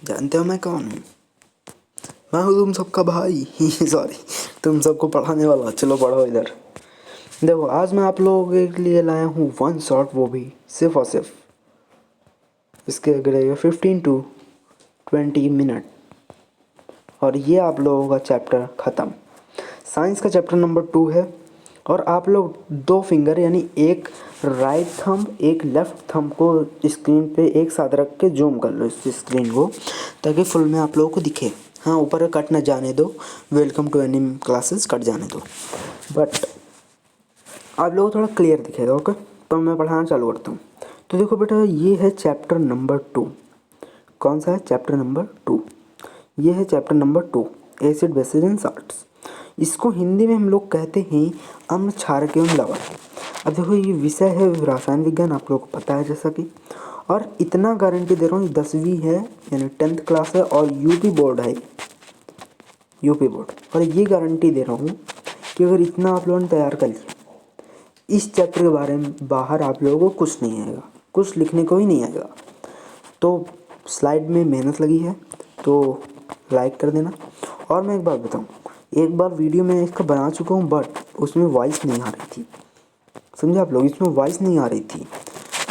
जानते हो मैं कौन हूँ? मैं हूँ तुम सबका भाई। सॉरी, तुम सबको पढ़ाने वाला। चलो पढ़ो इधर। देखो, आज मैं आप लोगों के लिए लाया हूँ वन शॉट, वो भी सिर्फ और सिर्फ इसके अगले 15 to 20 मिनट, और ये आप लोगों का चैप्टर ख़त्म। साइंस का चैप्टर नंबर 2 है। और आप लोग 2 फिंगर यानी एक राइट थंब एक लेफ़्ट थंब को स्क्रीन पे एक साथ रख के जूम कर लो इस स्क्रीन को, ताकि फुल में आप लोगों को दिखे। हाँ, ऊपर कट ना जाने दो। Welcome to Anim classes cut जाने दो, बट आप लोगों को थोड़ा क्लियर दिखेगा। ओके, तो मैं पढ़ाना चालू करता हूँ। तो देखो बेटा, ये है चैप्टर नंबर 2। कौन सा है? Chapter number 2। ये है chapter number 2, acid basis and salts. इसको हिंदी में हम लोग कहते हैं अम्ल, क्षारक एवं लवण। अब देखो, ये विषय है रसायन विज्ञान, आप लोगों को पता है जैसा कि। और इतना गारंटी दे रहा हूँ, 10वीं है यानी 10th क्लास है, और यूपी बोर्ड है, यूपी बोर्ड। और ये गारंटी दे रहा हूँ कि अगर इतना आप लोगों ने तैयार कर लिया, इस चैप्टर के बारे में बाहर आप लोगों को कुछ नहीं आएगा, कुछ लिखने को ही नहीं आएगा। तो स्लाइड में मेहनत लगी है तो लाइक कर देना। और मैं एक बात बताऊँ, एक बार वीडियो मैं इसका बना चुका हूँ, बट उसमें वॉइस नहीं आ रही थी। समझे आप लोग? इसमें वॉइस नहीं आ रही थी।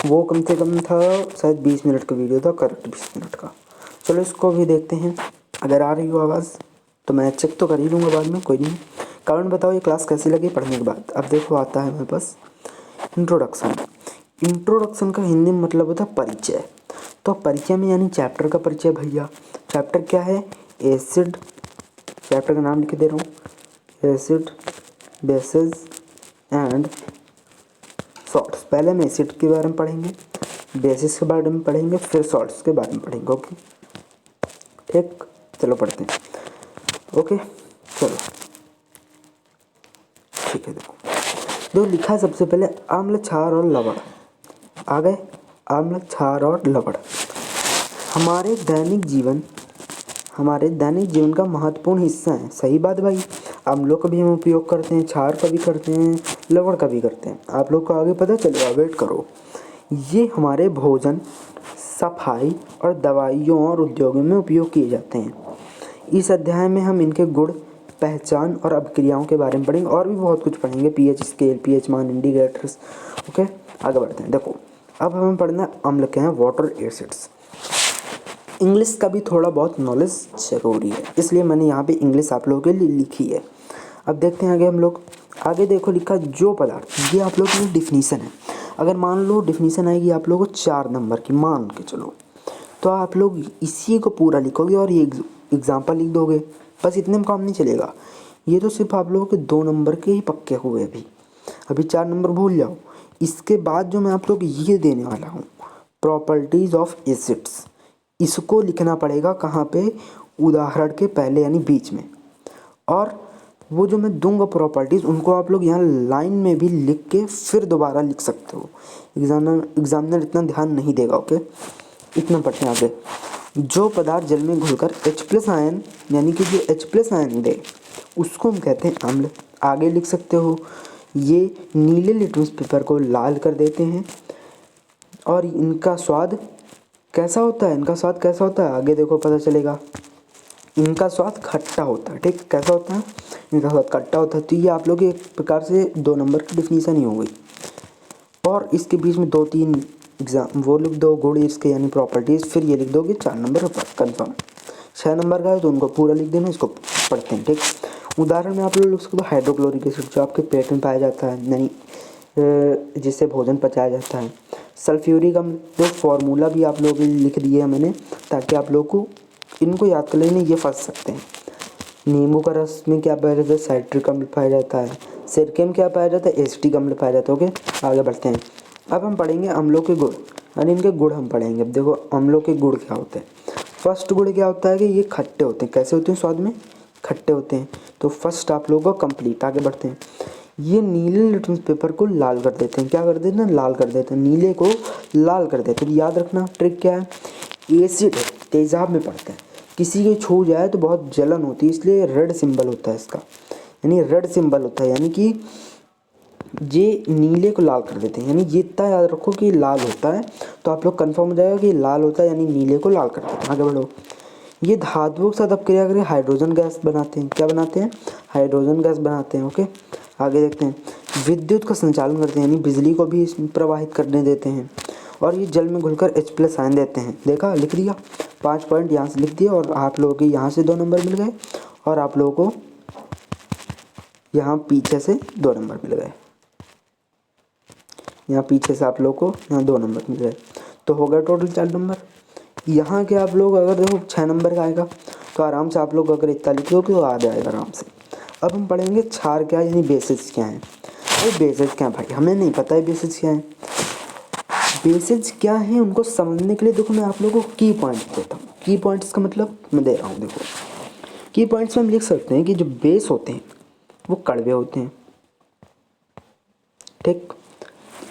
वो कम से कम था शायद 20 मिनट का वीडियो था, करेक्ट 20 मिनट का। चलो इसको भी देखते हैं। अगर आ रही हो आवाज़ तो मैं चेक तो कर ही लूँगा बाद में, कोई नहीं। कमेंट बताओ ये क्लास कैसी लगी पढ़ने के बाद। अब देखो, आता है मेरे पास इंट्रोडक्शन। इंट्रोडक्शन का हिंदी में मतलब होता है परिचय। तो परिचय में यानी चैप्टर का परिचय भैया। चैप्टर क्या है? एसिड। चैप्टर का नाम लिख दे रहा हूँ, एसिड बेसिस एंड सॉल्ट्स। पहले हम एसिड के बारे में पढ़ेंगे, बेसिस के बारे में पढ़ेंगे, फिर सॉल्ट्स के बारे में पढ़ेंगे। ओके, ठीक, चलो पढ़ते हैं। ओके, चलो ठीक है। देखो लिखा है सबसे पहले अम्ल, क्षार और लवण। आ गए? अम्ल, क्षार और लवण हमारे दैनिक जीवन का महत्वपूर्ण हिस्सा है। सही बात भाई, अम्लों का भी हम उपयोग करते हैं, क्षार का भी करते हैं, लवण का भी करते हैं। आप लोग को आगे पता चलेगा, वेट करो। ये हमारे भोजन, सफाई और दवाइयों और उद्योगों में उपयोग किए जाते हैं। इस अध्याय में हम इनके गुण, पहचान और अभिक्रियाओं के बारे में पढ़ेंगे, और भी बहुत कुछ पढ़ेंगे, पीएच स्केल, पीएच मान, इंडिकेटर्स। ओके, आगे बढ़ते हैं। देखो, अब हमें पढ़ना अम्ल क्या है, वाटर एसिड्स। इंग्लिश का भी थोड़ा बहुत नॉलेज ज़रूरी है, इसलिए मैंने यहाँ पे इंग्लिश आप लोगों के लिए लिखी है। अब देखते हैं आगे हम लोग। आगे देखो लिखा जो पदार्थ, ये आप लोगों के लिए डिफिनीसन है। अगर मान लो डिफिनीसन आएगी आप लोगों को 4 नंबर की, मान के चलो, तो आप लोग इसी को पूरा लिखोगे और ये एग्जाम्पल लिख दोगे। बस इतने में काम नहीं चलेगा। ये तो सिर्फ आप लोगों के 2 नंबर के ही पक्के हुए। अभी 4 नंबर भूल जाओ। इसके बाद जो मैं आप लोग ये देने वाला हूँ, प्रॉपर्टीज़ ऑफ एसिड्स, इसको लिखना पड़ेगा कहाँ पे? उदाहरण के पहले यानी बीच में। और वो जो मैं दूंगा प्रॉपर्टीज़, उनको आप लोग यहाँ लाइन में भी लिख के फिर दोबारा लिख सकते हो। एग्जामिनर इतना ध्यान नहीं देगा। ओके, इतना पढ़ते हैं आगे। जो पदार्थ जल में घुलकर H+ आयन यानी कि जो H+ आयन दे, उसको हम कहते हैं अम्ल। आगे लिख सकते हो, ये नीले लिटमस पेपर को लाल कर देते हैं। और इनका स्वाद कैसा होता है? आगे देखो पता चलेगा। इनका स्वाद खट्टा होता है। ठीक, कैसा होता है? इनका स्वाद खट्टा होता है। तो ये आप लोग एक प्रकार से 2 नंबर की डिफिनीसन ही हो गई। और इसके बीच में 2-3 एग्जाम वो लिख दो, गुण इसके यानी प्रॉपर्टीज़, फिर ये लिख दोगे 4 नंबर पर कन्फर्म। 6 नंबर का है तो उनको पूरा लिख देना। इसको पढ़ते हैं। ठीक, उदाहरण में आप लोग लिख सकते हो हाइड्रोक्लोरिक एसिड, जो आपके पेट में पाया जाता है, यानी जिससे भोजन पचाया जाता है। सल्फ्यूरिक अम्ल, जो फॉर्मूला भी आप लोगों के लिए लिख दिया है मैंने, ताकि आप लोग को इनको याद कर लेने, ये फंस सकते हैं। नींबू का रस में क्या पाया जाता है? साइट्रिक अम्ल पाया जाता है। सिरके में क्या पाया जाता है? एसिटिक अम्ल पाया जाता है। ओके, आगे बढ़ते हैं। अब हम पढ़ेंगे अम्लों के गुण, यानी इनके गुण हम पढ़ेंगे। अब देखो अम्लों के गुण क्या होते हैं। फर्स्ट गुण क्या होता है कि ये खट्टे होते हैं। कैसे होते हैं? स्वाद में खट्टे होते हैं। तो फर्स्ट आप लोगों को कंप्लीट। आगे बढ़ते हैं। ये नीले लिटमस पेपर को लाल कर देते हैं। क्या कर देते हैं? लाल कर देते हैं। नीले को लाल कर देते हैं। याद रखना ट्रिक क्या है, एसिड तेजाब में पड़ता है, किसी के छू जाए तो बहुत जलन होती है, इसलिए रेड सिंबल होता है इसका, यानी रेड सिंबल होता है, यानी कि ये नीले को लाल कर देते हैं। यानी ये इतना याद रखो कि लाल होता है, तो आप लोग कंफर्म हो जाएगा कि लाल होता है, यानी नीले को लाल कर देते हैं। आगे बढ़ो। ये धातुओं के साथ अपक्रिया करके हाइड्रोजन गैस बनाते हैं। क्या बनाते हैं? हाइड्रोजन गैस बनाते हैं। ओके, आगे देखते हैं। विद्युत का संचालन करते हैं, यानी बिजली को भी इसमें प्रवाहित करने देते हैं। और ये जल में घुलकर H+ आयन देते हैं। देखा, लिख दिया, 5 पॉइंट यहाँ से लिख दिया। और आप लोगों के यहाँ से 2 नंबर मिल गए और आप लोगों को यहाँ पीछे से 2 नंबर मिल गए। यहाँ पीछे से आप लोगों को यहाँ 2 नंबर मिल गए, तो हो गया टोटल 4 नंबर। यहाँ के आप लोग अगर देखो 6 नंबर का आएगा तो आराम से आप लोग अगर इतना लिखोगे तो आ जाएगा आराम से। अब हम पढ़ेंगे क्षार क्या है, यानी बेसिस क्या है। अरे बेसिस क्या है भाई, हमें नहीं पता है बेसिस क्या है। बेसिस क्या है उनको समझने के लिए देखो मैं आप लोगों को की पॉइंट्स देता हूँ। की पॉइंट्स का मतलब मैं दे रहा हूँ। देखो, की पॉइंट्स में हम लिख सकते हैं कि जो बेस होते हैं वो कड़वे होते हैं, ठीक।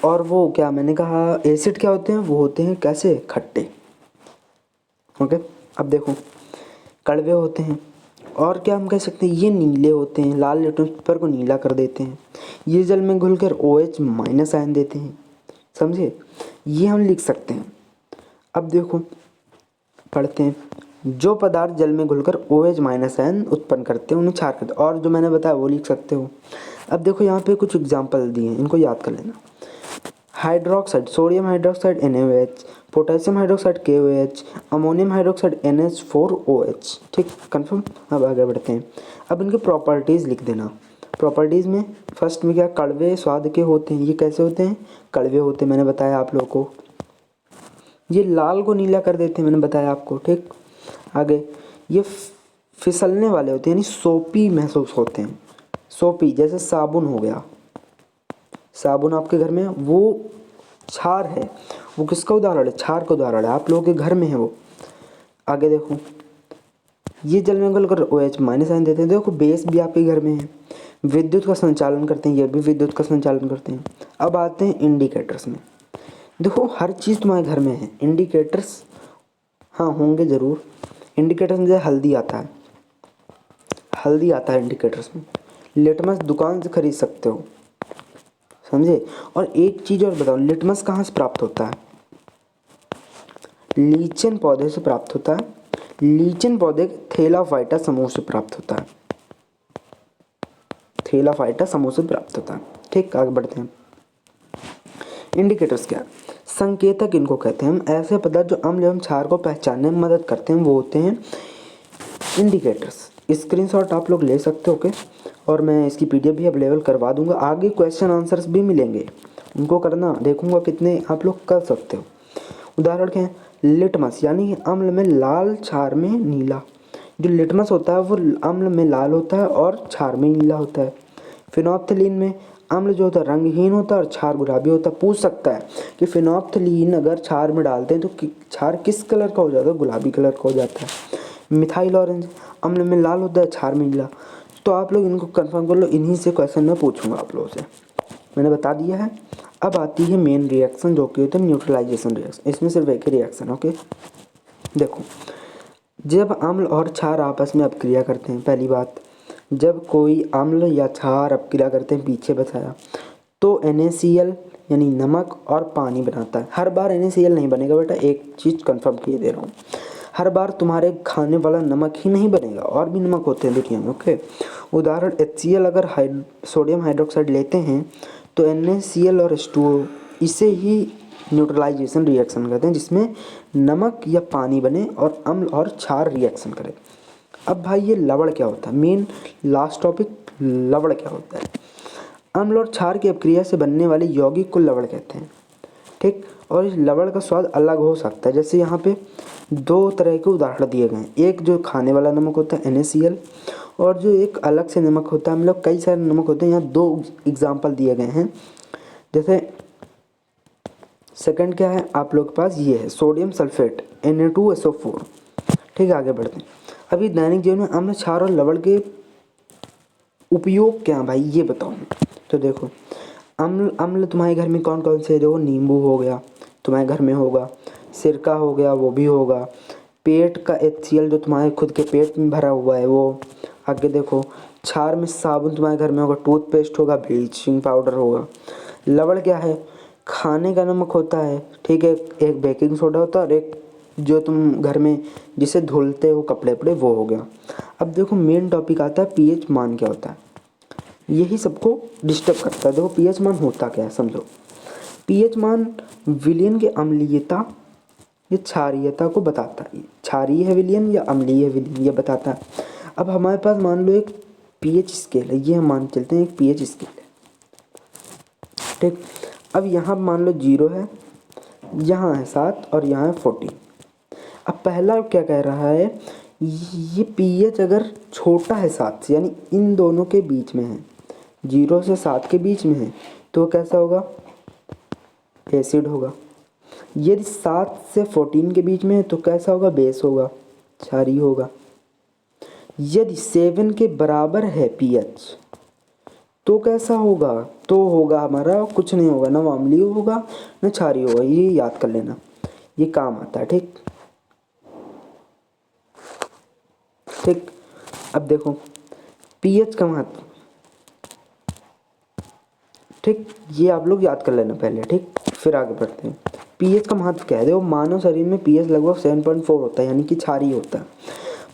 और वो क्या मैंने कहा, एसिड क्या होते हैं, वो होते हैं कैसे, खट्टे। ओके, अब देखो कड़वे होते हैं। और क्या हम कह सकते हैं, ये नीले होते हैं, लाल लिटमस पेपर को नीला कर देते हैं। ये जल में घुलकर OH- आयन देते हैं, समझे। ये हम लिख सकते हैं। अब देखो पढ़ते हैं। जो पदार्थ जल में घुलकर OH- आयन उत्पन्न करते हैं उन्हें क्षार कहते हैं। और जो मैंने बताया वो लिख सकते हो। अब देखो यहाँ पे कुछ एग्जाम्पल दिए हैं, इनको याद कर लेना। Hydroxide, sodium hydroxide NaOH, potassium hydroxide KOH, ammonium hydroxide NH4OH, ठीक, कंफर्म। अब आगे बढ़ते हैं। अब इनके प्रॉपर्टीज़ लिख देना। प्रॉपर्टीज़ में फर्स्ट में क्या, कड़वे स्वाद के होते हैं। ये कैसे होते हैं, कड़वे होते हैं, मैंने बताया आप लोगों को। ये लाल को नीला कर देते हैं, मैंने बताया आपको, ठीक। आगे ये फिसलने वाले होते हैं, यानी सोपी महसूस होते हैं। सोपी जैसे साबुन हो गया, साबुन आपके घर में वो क्षार है, वो किसका उदाहरण है, क्षार का उदाहरण है, आप लोगों के घर में है वो। आगे देखो, ये जल में घुलकर OH- आयन देते हैं। देखो बेस भी आपके घर में है। विद्युत का संचालन करते हैं, ये भी विद्युत का संचालन करते हैं। अब आते हैं इंडिकेटर्स में। देखो हर चीज़ तुम्हारे घर में है, इंडिकेटर्स हाँ होंगे ज़रूर। इंडिकेटर्स में जैसे हल्दी आता है, हल्दी आता है इंडिकेटर्स में। लिटमस दुकान से खरीद सकते हो, समझे। और एक चीज़ और बताओ, लिटमस कहाँ से प्राप्त होता है, लीचेन पौधे से प्राप्त होता है। लीचेन पौधे थैलाफाइटा समूह से प्राप्त होता है, थैलाफाइटा समूह से प्राप्त होता है, ठीक। आगे बढ़ते हैं। इंडिकेटर्स क्या है, संकेतक इनको कहते हैं। हम ऐसे पदार्थ जो अम्ल एवं क्षार को पहचानने में मदद करते हैं वो होते हैं इंडिकेटर्स। स्क्रीनशॉट आप लोग ले सकते हो, ओके। और मैं इसकी PDF भी अवेलेबल करवा दूंगा। आगे क्वेश्चन आंसर्स भी मिलेंगे, उनको करना, देखूंगा कितने आप लोग कर सकते हो। उदाहरण क्या है, लिटमस यानी अम्ल में लाल, क्षार में नीला। जो लिटमस होता है वो अम्ल में लाल होता है और क्षार में नीला होता है। फिनोप्थलीन में अम्ल जो होता है रंगहीन होता है और क्षार गुलाबी होता है। पूछ सकता है कि फिनोप्थलीन अगर क्षार में डालते हैं तो क्षार किस कलर का हो जाता है, गुलाबी कलर का हो जाता है। मिथाइल ऑरेंज अम्ल में लाल होता है, क्षार में नीला। तो आप लोग इनको कंफर्म कर लो, इन्हीं से क्वेश्चन मैं पूछूंगा आप लोगों से, मैंने बता दिया है। अब आती है मेन रिएक्शन जो कि होता है न्यूट्रलाइजेशन रिएक्शन। इसमें सिर्फ एक ही रिएक्शन, ओके। देखो जब अम्ल और क्षार आपस में अपक्रिया करते हैं, पहली बात, जब कोई अम्ल या क्षार अपक्रिया करते हैं, पीछे बताया, तो NaCl यानी नमक और पानी बनाता है। हर बार NaCl नहीं बनेगा बेटा, एक चीज़ कंफर्म किए दे रहा हूँ, हर बार तुम्हारे खाने वाला नमक ही नहीं बनेगा, और भी नमक होते हैं दुनिया में, ओके। उदाहरण HCl, अगर सोडियम हाइड्रोक्साइड लेते हैं तो NaCl और H2O, इसे ही न्यूट्रलाइजेशन रिएक्शन कहते हैं, जिसमें नमक या पानी बने और अम्ल और क्षार रिएक्शन करे। अब भाई ये लवण क्या होता है, मेन लास्ट टॉपिक, लवण क्या होता है। अम्ल और क्षार की अपक्रिया से बनने वाले यौगिक को लवण कहते हैं, ठीक। और इस लवण का स्वाद अलग हो सकता है। जैसे यहाँ पे 2 तरह के उदाहरण दिए गए हैं, एक जो खाने वाला नमक होता है NaCl, और जो एक अलग से नमक होता है, मतलब कई सारे नमक होते हैं। यहाँ 2 एग्जाम्पल दिए गए हैं। जैसे सेकंड क्या है आप लोग के पास, ये है सोडियम सल्फेट Na2SO4, ठीक है। आगे बढ़ते हैं। अभी दैनिक जीवन में अम्ल, क्षार और लवण के उपयोग क्या है भाई, ये बताओ। तो देखो अम्ल तुम्हारे घर में कौन कौन से है, देखो नींबू हो गया तुम्हारे घर में होगा, सिरका हो गया वो भी होगा, पेट का HCl जो तुम्हारे खुद के पेट में भरा हुआ है वो। आगे देखो क्षार में साबुन तुम्हारे घर में होगा, टूथपेस्ट होगा, ब्लीचिंग पाउडर होगा। लवण क्या है, खाने का नमक होता है, ठीक है। एक बेकिंग सोडा होता है और एक जो तुम घर में जिसे धुलते हो कपड़े वपड़े, वो हो गया। अब देखो मेन टॉपिक आता है पीएच मान क्या होता है, यही सबको डिस्टर्ब करता है। देखो पीएच मान होता क्या है समझो। पीएच मान विलयन की अम्लीयता या क्षारीयता को बताता है। क्षारीय है विलयन या अम्लीय है विलयन, ये बताता है। अब हमारे पास मान लो एक पीएच स्केल है, ये हम मान चलते हैं एक पीएच स्केल है, ठीक। अब यहाँ मान लो 0 है, यहाँ है 7 और यहाँ है 14। अब पहला क्या कह रहा है, ये पीएच अगर छोटा है 7 से, यानी इन दोनों के बीच में है, 0 से 7 के बीच में है, तो कैसा होगा, एसिड होगा। यदि 7 से 14 के बीच में है तो कैसा होगा, बेस होगा, क्षारीय होगा। यदि 7 के बराबर है पीएच तो कैसा होगा, तो होगा हमारा कुछ नहीं होगा, ना अम्लीय होगा ना क्षारीय होगा। ये याद कर लेना, ये काम आता है, ठीक। ठीक, अब देखो पीएच का महत्व, ठीक, ये आप लोग याद कर लेना पहले, ठीक, फिर आगे बढ़ते हैं। पीएच का महत्व क्या है, देखो मानव शरीर में पीएच लगभग 7.4 होता है, यानी कि क्षारीय होता है।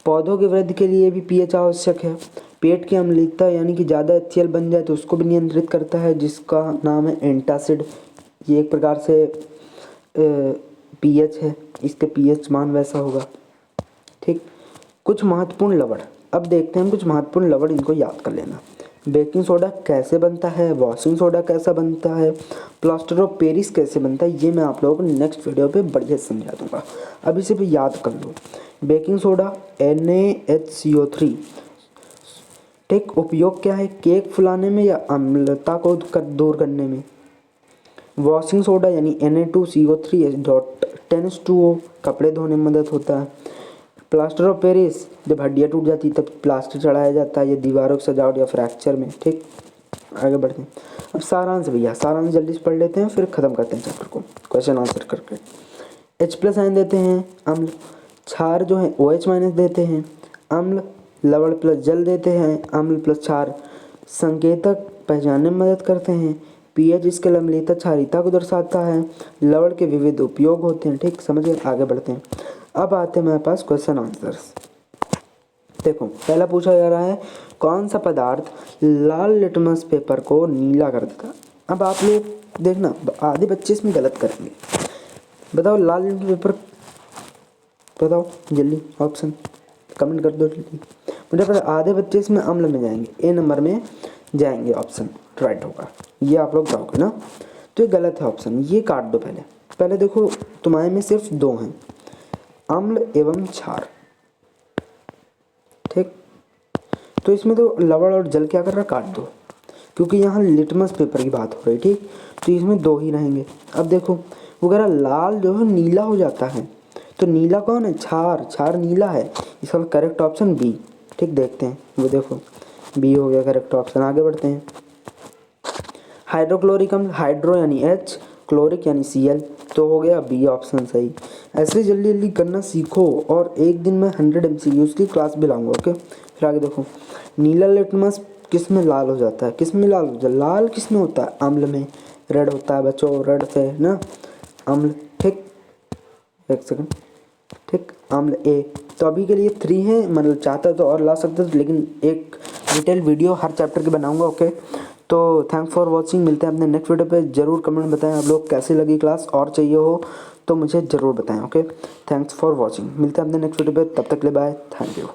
पौधों की वृद्धि के लिए भी पीएच आवश्यक है। पेट की अम्लता यानी कि ज़्यादा HCl बन जाए तो उसको भी नियंत्रित करता है, जिसका नाम है एंटासिड। ये एक प्रकार से पीएच है, इसके पीएच मान वैसा होगा, ठीक। कुछ महत्वपूर्ण लवण, अब देखते हैं कुछ महत्वपूर्ण लवण, इनको याद कर लेना। बेकिंग सोडा कैसे बनता है, वॉशिंग सोडा कैसा बनता है, प्लास्टर ऑफ पेरिस कैसे बनता है, ये मैं आप लोगों को नेक्स्ट वीडियो पे बढ़िया से समझा दूंगा। अभी से भी याद कर लो। बेकिंग सोडा NaHCO3, ठीक। उपयोग क्या है, केक फुलाने में या अम्लता को दूर करने में। वॉशिंग सोडा यानी Na2CO3 कपड़े धोने में मदद होता है। प्लास्टर ऑफ पेरिस, जब हड्डियाँ टूट जाती है तब प्लास्टर चढ़ाया जाता है, ये दीवारों की सजावट या फ्रैक्चर में, ठीक। आगे बढ़ते हैं। अब सारांश भैया, सारांश जल्दी से पढ़ लेते हैं फिर ख़त्म करते हैं चैप्टर को क्वेश्चन आंसर करके। H+ आयन देते हैं अम्ल, क्षार जो है OH- देते हैं अम्ल, लवण प्लस जल देते हैं अम्ल प्लस क्षार, संकेतक पहचानने में मदद करते हैं। पीएच स्केल अम्लीयता क्षारीयता को दर्शाता है। लवण के विविध उपयोग होते हैं, ठीक, समझ गए। आगे बढ़ते हैं। अब आते हैं मेरे पास क्वेश्चन आंसर्स। देखो पहला पूछा जा रहा है, कौन सा पदार्थ लाल लिटमस पेपर को नीला कर देता है। अब आप लोग देखना, आधे बच्चे इसमें गलत करेंगे। बताओ लाल लिटमस पेपर, बताओ जल्दी, ऑप्शन कमेंट कर दो जल्दी। मुझे पता आधे बच्चे इसमें अम्ल में जाएंगे, ए नंबर में जाएंगे, ऑप्शन राइट होगा। ये आप लोग जाओगे ना, तो ये गलत है ऑप्शन, ये काट दो। पहले देखो तुम्हारे में सिर्फ 2 हैं, अम्ल एवं क्षार, ठीक। तो इसमें तो लवण और जल क्या कर रहा, काट दो, क्योंकि यहाँ लिटमस पेपर की बात हो रही, ठीक। तो इसमें 2 ही रहेंगे। अब देखो वो कह रहा लाल जो है नीला हो जाता है, तो नीला कौन है, क्षार, क्षार नीला है। इसका करेक्ट ऑप्शन बी, ठीक। देखते हैं, वो देखो बी हो गया करेक्ट ऑप्शन। आगे बढ़ते हैं। हाइड्रोक्लोरिक अम्ल, हाइड्रो यानी H, क्लोरिक यानी Cl, तो हो गया बी ऑप्शन सही। ऐसे जल्दी जल्दी करना सीखो और एक दिन में 100 MCQs की क्लास भी लाऊंगा, ओके। फिर आगे देखो, नीला लिटमस किस में लाल हो जाता है, किस में लाल हो जाता है, लाल किस में होता है, अम्ल में। रेड होता है बच्चों, रेड से ना अम्ल, ठीक। एक सेकंड, ठीक, अम्ल ए। तो अभी के लिए 3 है, मतलब चाहता तो और ला सकता था, लेकिन एक डिटेल वीडियो हर चैप्टर की बनाऊंगा, ओके। तो थैंक्स फॉर वॉचिंग, मिलते हैं अपने नेक्स्ट वीडियो पे। ज़रूर कमेंट बताएं आप लोग कैसी लगी क्लास, और चाहिए हो तो मुझे ज़रूर बताएं, ओके। थैंक्स फॉर वॉचिंग, मिलते हैं अपने नेक्स्ट वीडियो पे, तब तक के लिए बाय, थैंक यू।